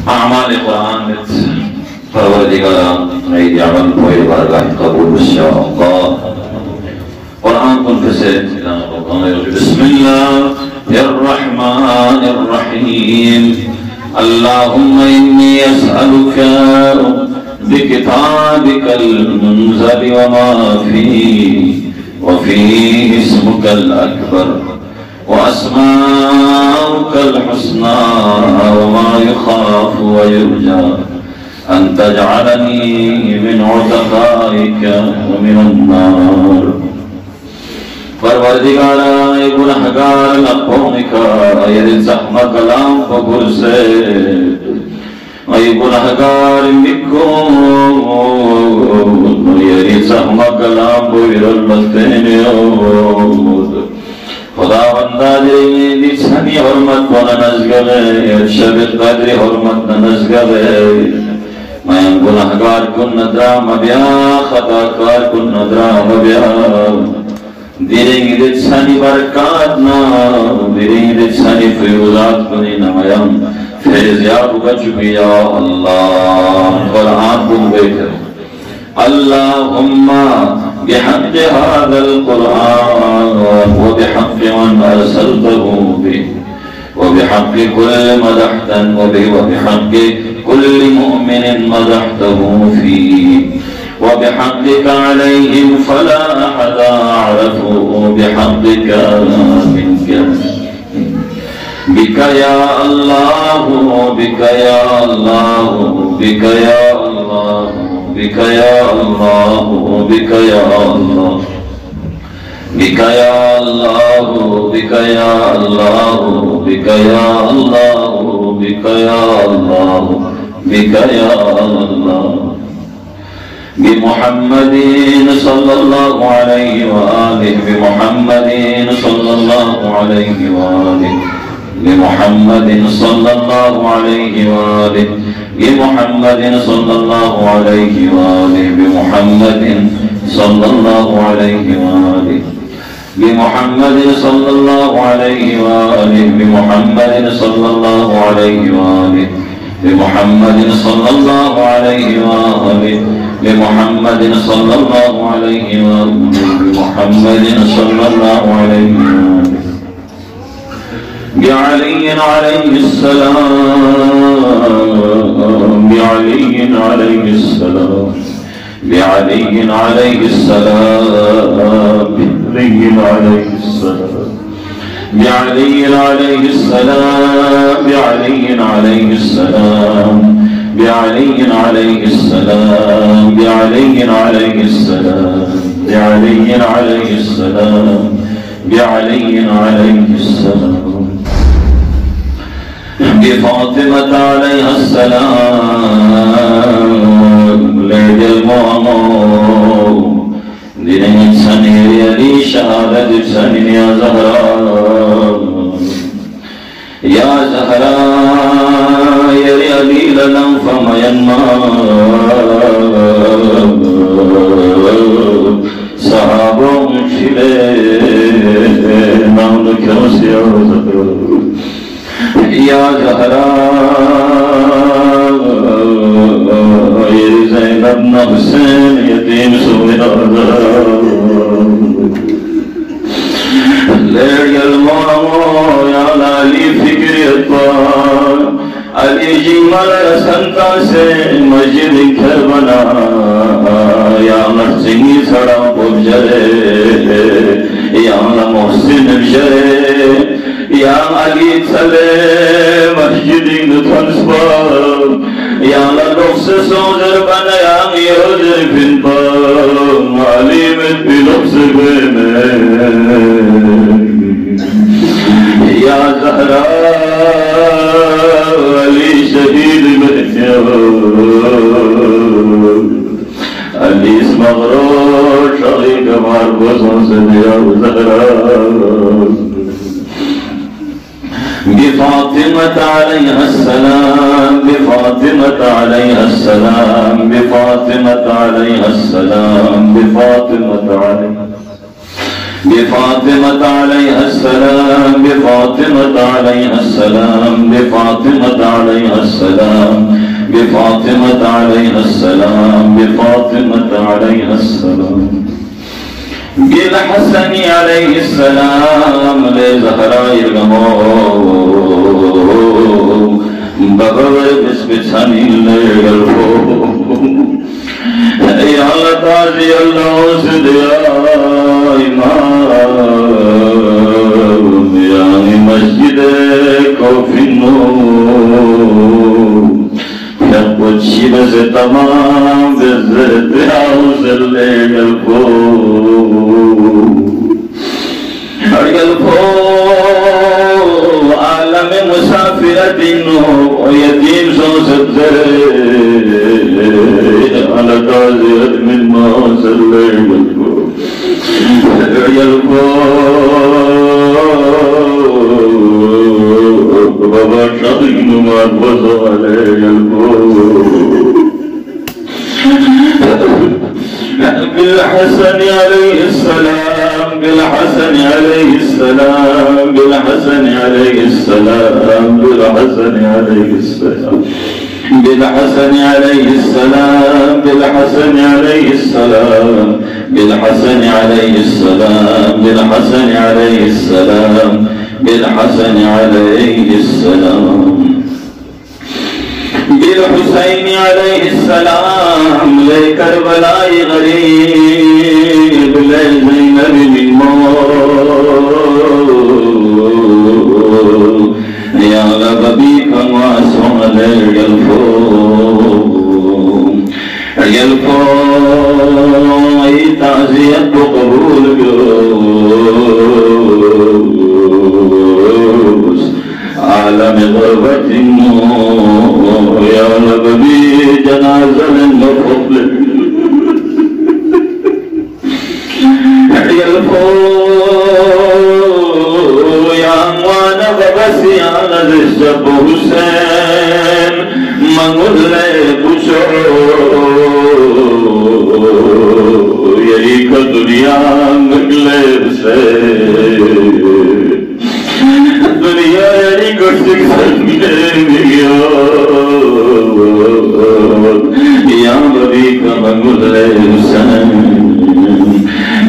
अमाल कुरान में परवरदिगारा मेरी अमल कोई बारगाह कबूल इंशाअल्लाह। कुरान कुन से बिस्मिल्लाहिर्रहमानिर्रहीम। अल्लाहुम्मा इन्नी अस्अलुका बिकिताबिकल मुनज़ल वमा फीही इस्मुकल अकबर वअस्माउकल हुस्ना वमा युखाफु व युरजा अन तजअलनी मिन उतक़ाइका मिनन नार। परवरदिगारा ए गुनहगार लब्बोनिका ये ज़ख्म कलाम कबूल से ए गुनहगार मिको ये ज़ख्म कलाम बोइरल बस्तेने खुदावंदा जेने दिसनी हरमत कोना नज़गले शब क़द्र हरमत नज़गले मैं गुनहगार कुन नदरा मबिया खताकार कुन नदरा मबिया दिरेंगे दिसनी बरकत ना दिरेंगे दिसनी फ़िरोज़ात कुनी नमयम फैज़याब बचुबिया अल्लाह कुरान कुन बेकर अल्लाहुम्मा बिहक़्क़ि हाज़ल कुरान व बिहक़्क़ि मन अरसलतहु बिही व बिहक़्क़ि कुल्लि मदहतन व बिहक़्क़ि कुल्लि मुअमिनिन मदहतहु फ़ीही व बिहक़्क़िका अलैहिम फला अहदा अअरफ़ु बिहक़्क़िका मिनका बिका या अल्लाह बिका या अल्लाह बिका या अल्लाह बिका या अल्लाह बिका या अल्लाह बिका या अल्लाह बिका या अल्लाह बिका या अल्लाह बिका या अल्लाह बिका या अल्लाह बिमुहम्मदिन सल्लल्लाहु अलैहि व आलिहि बिमुहम्मदिन सल्लल्लाहु अलैहि व आलिहि बिमुहम्मदिन सल्लल्लाहु अलैहि व आलिहि बिमुहम्मदिन सल्लल्लाहु अलैहि व आलिहि बिमुहम्मदिन सल्लल्लाहु अलैहि व आलिहि बिमुहम्मदिन सल्लल्लाहु अलैहि व आलिहि बिमुहम्मदिन सल्लल्लाहु अलैहि व आलिहि बिमुहम्मदिन सल्लल्लाहु अलैहि व आलिहि बिमुहम्मदिन सल्लल्लाहु अलैहि व आलिहि बिमुहम्मदिन सल्लल्लाहु अलैहि व आलिहि बिअली अलैहिस्सलाम बिअली अलैहिस्सलाम बिअली अलैहिस्सलाम बिअली अलैहिस्सलाम बिअली अलैहिस्सलाम बिअली अलैहिस्सलाम बिअली अलैहिस्सलाम बिअली अलैहिस्सलाम बिअली अलैहिस्सलाम बिअली अलैहिस्सलाम बिफ़ातिमा अलैहिस्सलाम लेजल मोमो दिने सने अली शहादत सने या ज़हरा या अली ललम फमयन्मा सहाबों शिले नाम क्यों से या ज़हरा ये ज़ैनब न हुसैन यतीम सुमेरा लेयल मामो या लाली फिक्र अत्वार अली जी मलर संता से मस्जिद घर बना या नरसिंगी सड़ा पुजरे या मोहसिन शरे या अली चले मस्जिद नुथन्सबा या लुक्स सोजर बनाया योजर फिनबा अली में बिलुक्स में या ज़हरा अली शहीद में अली मगरूर शगी कमार बसों से दिया ज़हरा बिफ़ातिमा अलैहिस्सलाम बिफ़ातिमा अलैहिस्सलाम बिफ़ातिमा अलैहिस्सलाम बिफ़ातिमा بفاطمة عليها السلام بفاطمة عليها السلام بفاطمة عليها السلام बिफातिमत अलैहिस्सलाम बिफातिमत अलैहिस्सलाम बिल हसन अलैहिस्सलाम ले ज़हराइल गमो बगवर बिस्बिछानी ले गल्फो या अल्लाह ताज़ी अल्लाह से दिया इमाम यानी मस्जिद कोफिनो जब कुछ बस तमाम बिज़त हाउस ले गल्फो आलम मुसाफिरतिन यतीम सो सब्ज़े अलकाज़ियत मिन मासल्ले यल्फो बाबा शाहीन मार बज़ाले यल्फो بالحسن عليه السلام بالحسن عليه السلام بالحسن عليه السلام بالحسن عليه السلام بالحسن عليه السلام بالحسن عليه السلام بالحسن عليه السلام بالحسن عليه السلام بالحسن عليه السلام بالحسين عليه السلام لكربلاء غريب لزينب من مول يا لبيك واسع يلفو تعزية قبول عالم غربة يا نبي جنازة المفضل يلفو يا أموان ببسي على الشب حسين منقل لي بشر يريك دنيا مقلب سے दुनिया यानी गुस्से या नबी का मंगुल हुसैन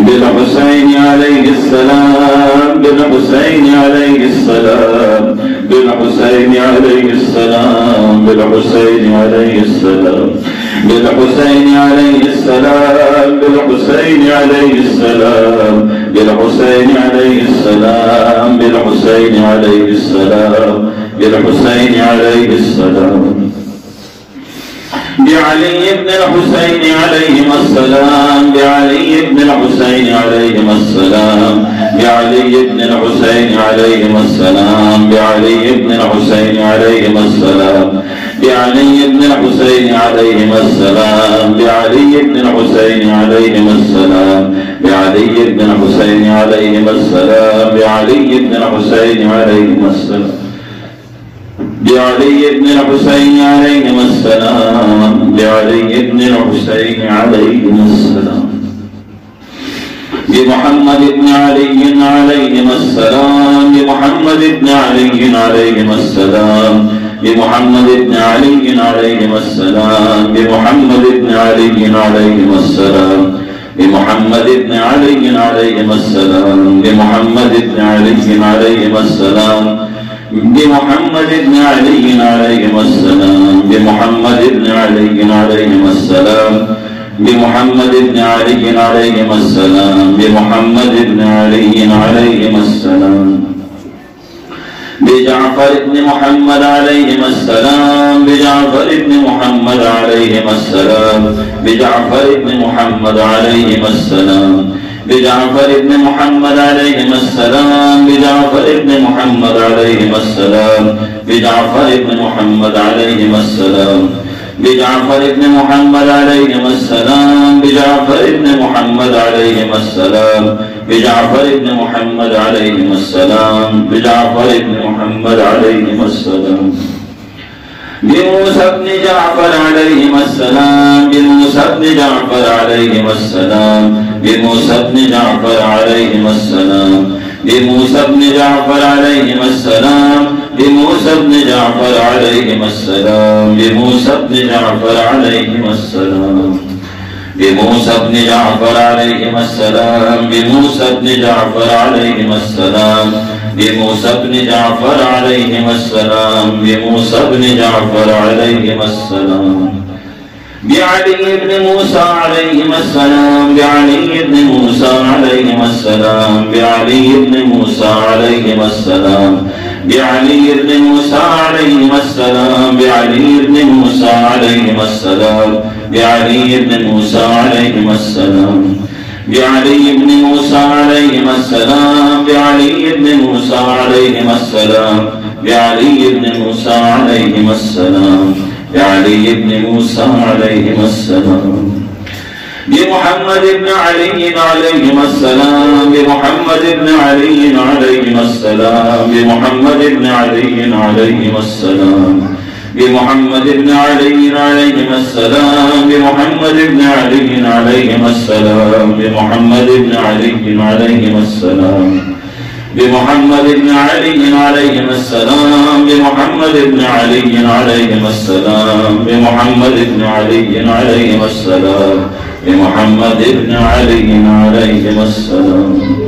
बिल हुसैन अलैहिस्सलाम बिल हुसैन अलैहिस्सलाम बिल हुसैन अलैहिस्सलाम बिल हुसैन अलैहिस्सलाम बिल हुसैन अलैहिस्सलाम बिल हुसैन अलैहिस्सलाम बिल हुसैन अलैहिस्सलाम बिल हुसैन अलैहिस्सलाम बिल हुसैन अलैहिस्सलाम بعلي بن الحسين عليهما السلام بعلي بن الحسين عليهما السلام بعلي بن الحسين عليهما السلام بعلي بن الحسين عليهما السلام بعلي بن الحسين عليهما السلام بعلي بن الحسين عليهما السلام بعلي بن الحسين عليهما السلام بعلي بن الحسين عليهما السلام بعلي بن الحسين عليهما السلام بعلي بن الحسين عليهما السلام بمحمد بن علي عليهما السلام بمحمد بن علي عليهما السلام بمحمد بن علي عليهما السلام بمحمد بن علي عليهما السلام بمحمد بن علي عليهما السلام بمحمد بن علي عليهما السلام بمحمد بن علي عليهما السلام بمحمد بن علي عليهما السلام بمحمد بن علي عليهما السلام بمحمد بن علي عليهما السلام بجعفر بن محمد عليهما السلام بجعفر بن محمد عليهما السلام بجعفر بن محمد عليهما السلام بجعفر بن محمد عليهما السلام بجعفر بن محمد عليهما السلام بجعفر بن محمد عليهما السلام بجعفر بن محمد عليهما السلام بجعفر بن محمد عليهما السلام بجعفر بن محمد عليهما السلام بجعفر بن محمد عليهما السلام بموسى بن جعفر عليهما السلام بموسى بن جعفر عليهما السلام بموسى بن جعفر عليهما السلام بموسى بن جعفر عليهما السلام بموسى بن جعفر عليهما السلام بموسى بن جعفر عليهما السلام بموسى بن جعفر عليهما السلام بموسى بن جعفر عليهما السلام بموسى بن جعفر عليهما السلام بموسى بن جعفر عليهما السلام بعلي بن موسى عليهما السلام بعلي بن موسى عليهما السلام بعلي بن موسى عليهما السلام بعلي بن موسى عليهما السلام بعلي بن موسى عليهما السلام بعلي بن موسى عليهما السلام بعلي بن موسى عليهما السلام بعلي بن موسى عليهما السلام بعلي بن موسى عليهما السلام بعلي بن موسى عليهما السلام بمحمد بن علي عليهما السلام بمحمد بن علي عليهما السلام بمحمد بن علي عليهما السلام بمحمد بن علي عليهما السلام بمحمد بن علي عليهما السلام بمحمد بن علي عليهما السلام بمحمد بن علي عليهما السلام بمحمد بن علي عليهما السلام بمحمد بن علي عليهما السلام بمحمد بن علي عليهما السلام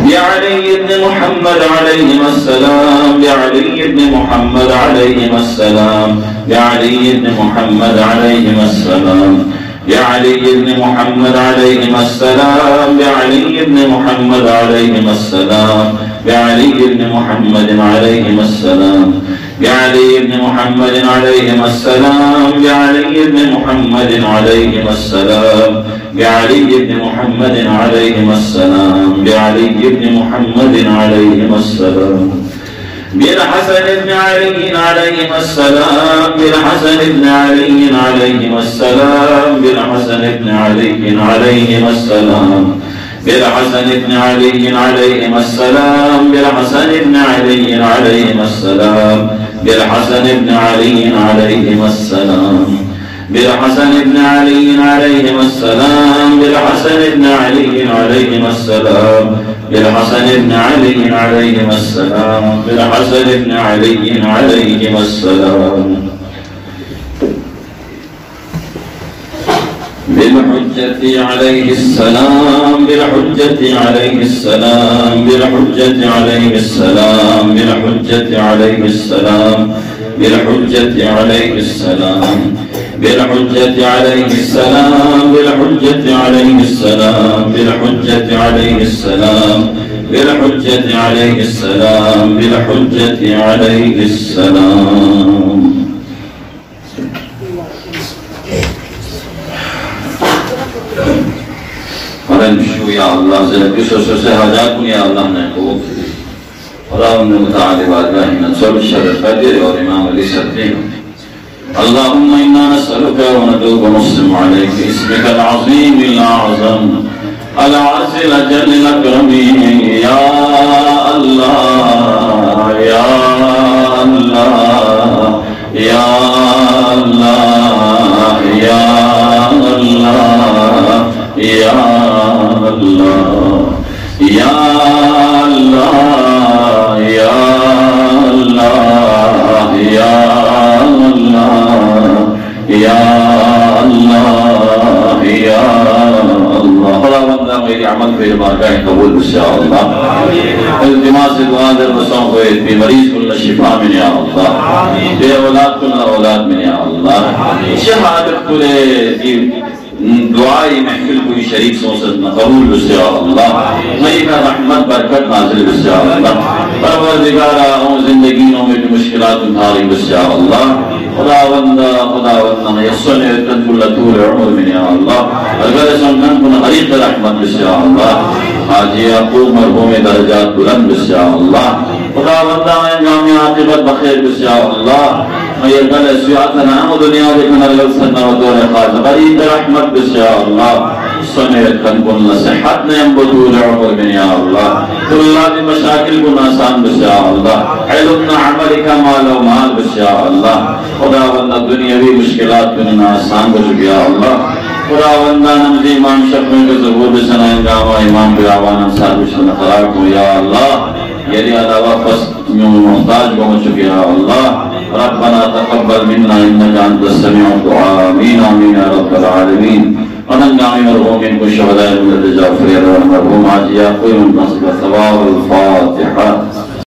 بعلي بن محمد عليهما السلام بعلي بن محمد عليهما السلام بعلي بن محمد عليهما السلام بعلي بن محمد عليهما السلام بعلي بن محمد عليهما السلام بعلي بن محمد عليهما السلام بعلي بن محمد عليهما السلام بعلي بن محمد عليهما السلام بعلي بن محمد عليهما السلام بعلي بن محمد عليهما السلام بالحسن بن علي عليهما السلام بالحسن بن علي عليهما السلام بالحسن بن علي عليهما السلام بالحسن بن علي عليهما السلام بالحسن بن علي عليهما السلام بالحسن بن علي عليهما السلام بالحسن بن علي عليهما السلام بالحسن بن علي عليهما السلام بالحسن بن علي عليهما السلام بالحسن بن علي عليهما السلام بالحجة عليه السلام بالحجة عليه السلام بالحجة عليه السلام بالحجة عليه السلام بالحجة عليه السلام بالحجة عليه السلام بالحجة عليه السلام بالحجة عليه السلام بالحجة عليه السلام بالحجة عليه السلام ونمشوا يا الله زلك بشوش حاجات يا الله نقول اللهم متعالي وارجعنا صلى الشر القدير والإمام علي سبحانه اللهم إنا نسألك وندعوك ونسلم عليك اسمك العظيم الأعظم العز الأجل الأكرم يا الله يا الله يا الله يا الله يا الله يا الله يا الله يا या अल्लाह या अल्लाह खुदा बंदा मेरी अमल पे बारगाह कबूल इंशाअल्लाह इल्तिमास से दुआ दर बसों को इतनी मरीज को शिफा में या अल्लाह बे औलाद को औलाद में या अल्लाह शहादत को दुआई महफिल कोई शरीक सोसत कबूल या अल्लाह मई का रहमत बरकत नाज़िल या अल्लाह परवरदिगार आओ जिंदगियों में जो मुश्किलात उठाई या अल्लाह खुदावंदा यस्सने तदकुल तूल उमर में या अल्लाह अगर संगन को हरीक रहमत या अल्लाह हाजी याकूब मरहूम दर्जात बुलंद या अल्लाह खुदावंदा अंजाम आखिरत बखैर या अल्लाह मैं गल सियातना दुनिया देखना लग सन्ना व दौर खास हरीक रहमत या अल्लाह सने तदकुल सेहत ने बतूल उमर में या अल्लाह तुल्लाह की मशाकिल को आसान या अल्लाह इल्म अमल का माल व माल या अल्लाह खुदावंदा दुनियावी मुश्किलात को आसान कर या अल्लाह खुदावंदा नमज़ी इमाम शफ़ी के ज़हूर सना गावा इमाम बिरावान अंसार बिशन खराब हो या अल्लाह ये अलावा फस मोहताज को चुके अल्लाह रब्बना तक़ब्बल मिन्ना इन्नका अंतस समीउद दुआ आमीन आमीन या रब्बल आलमीन वनंगामी मरहूमिन को शहदाए मिल्लत जाफर और मरहूम आजिया कोई उन नस्ब सवाब अल फातिहा।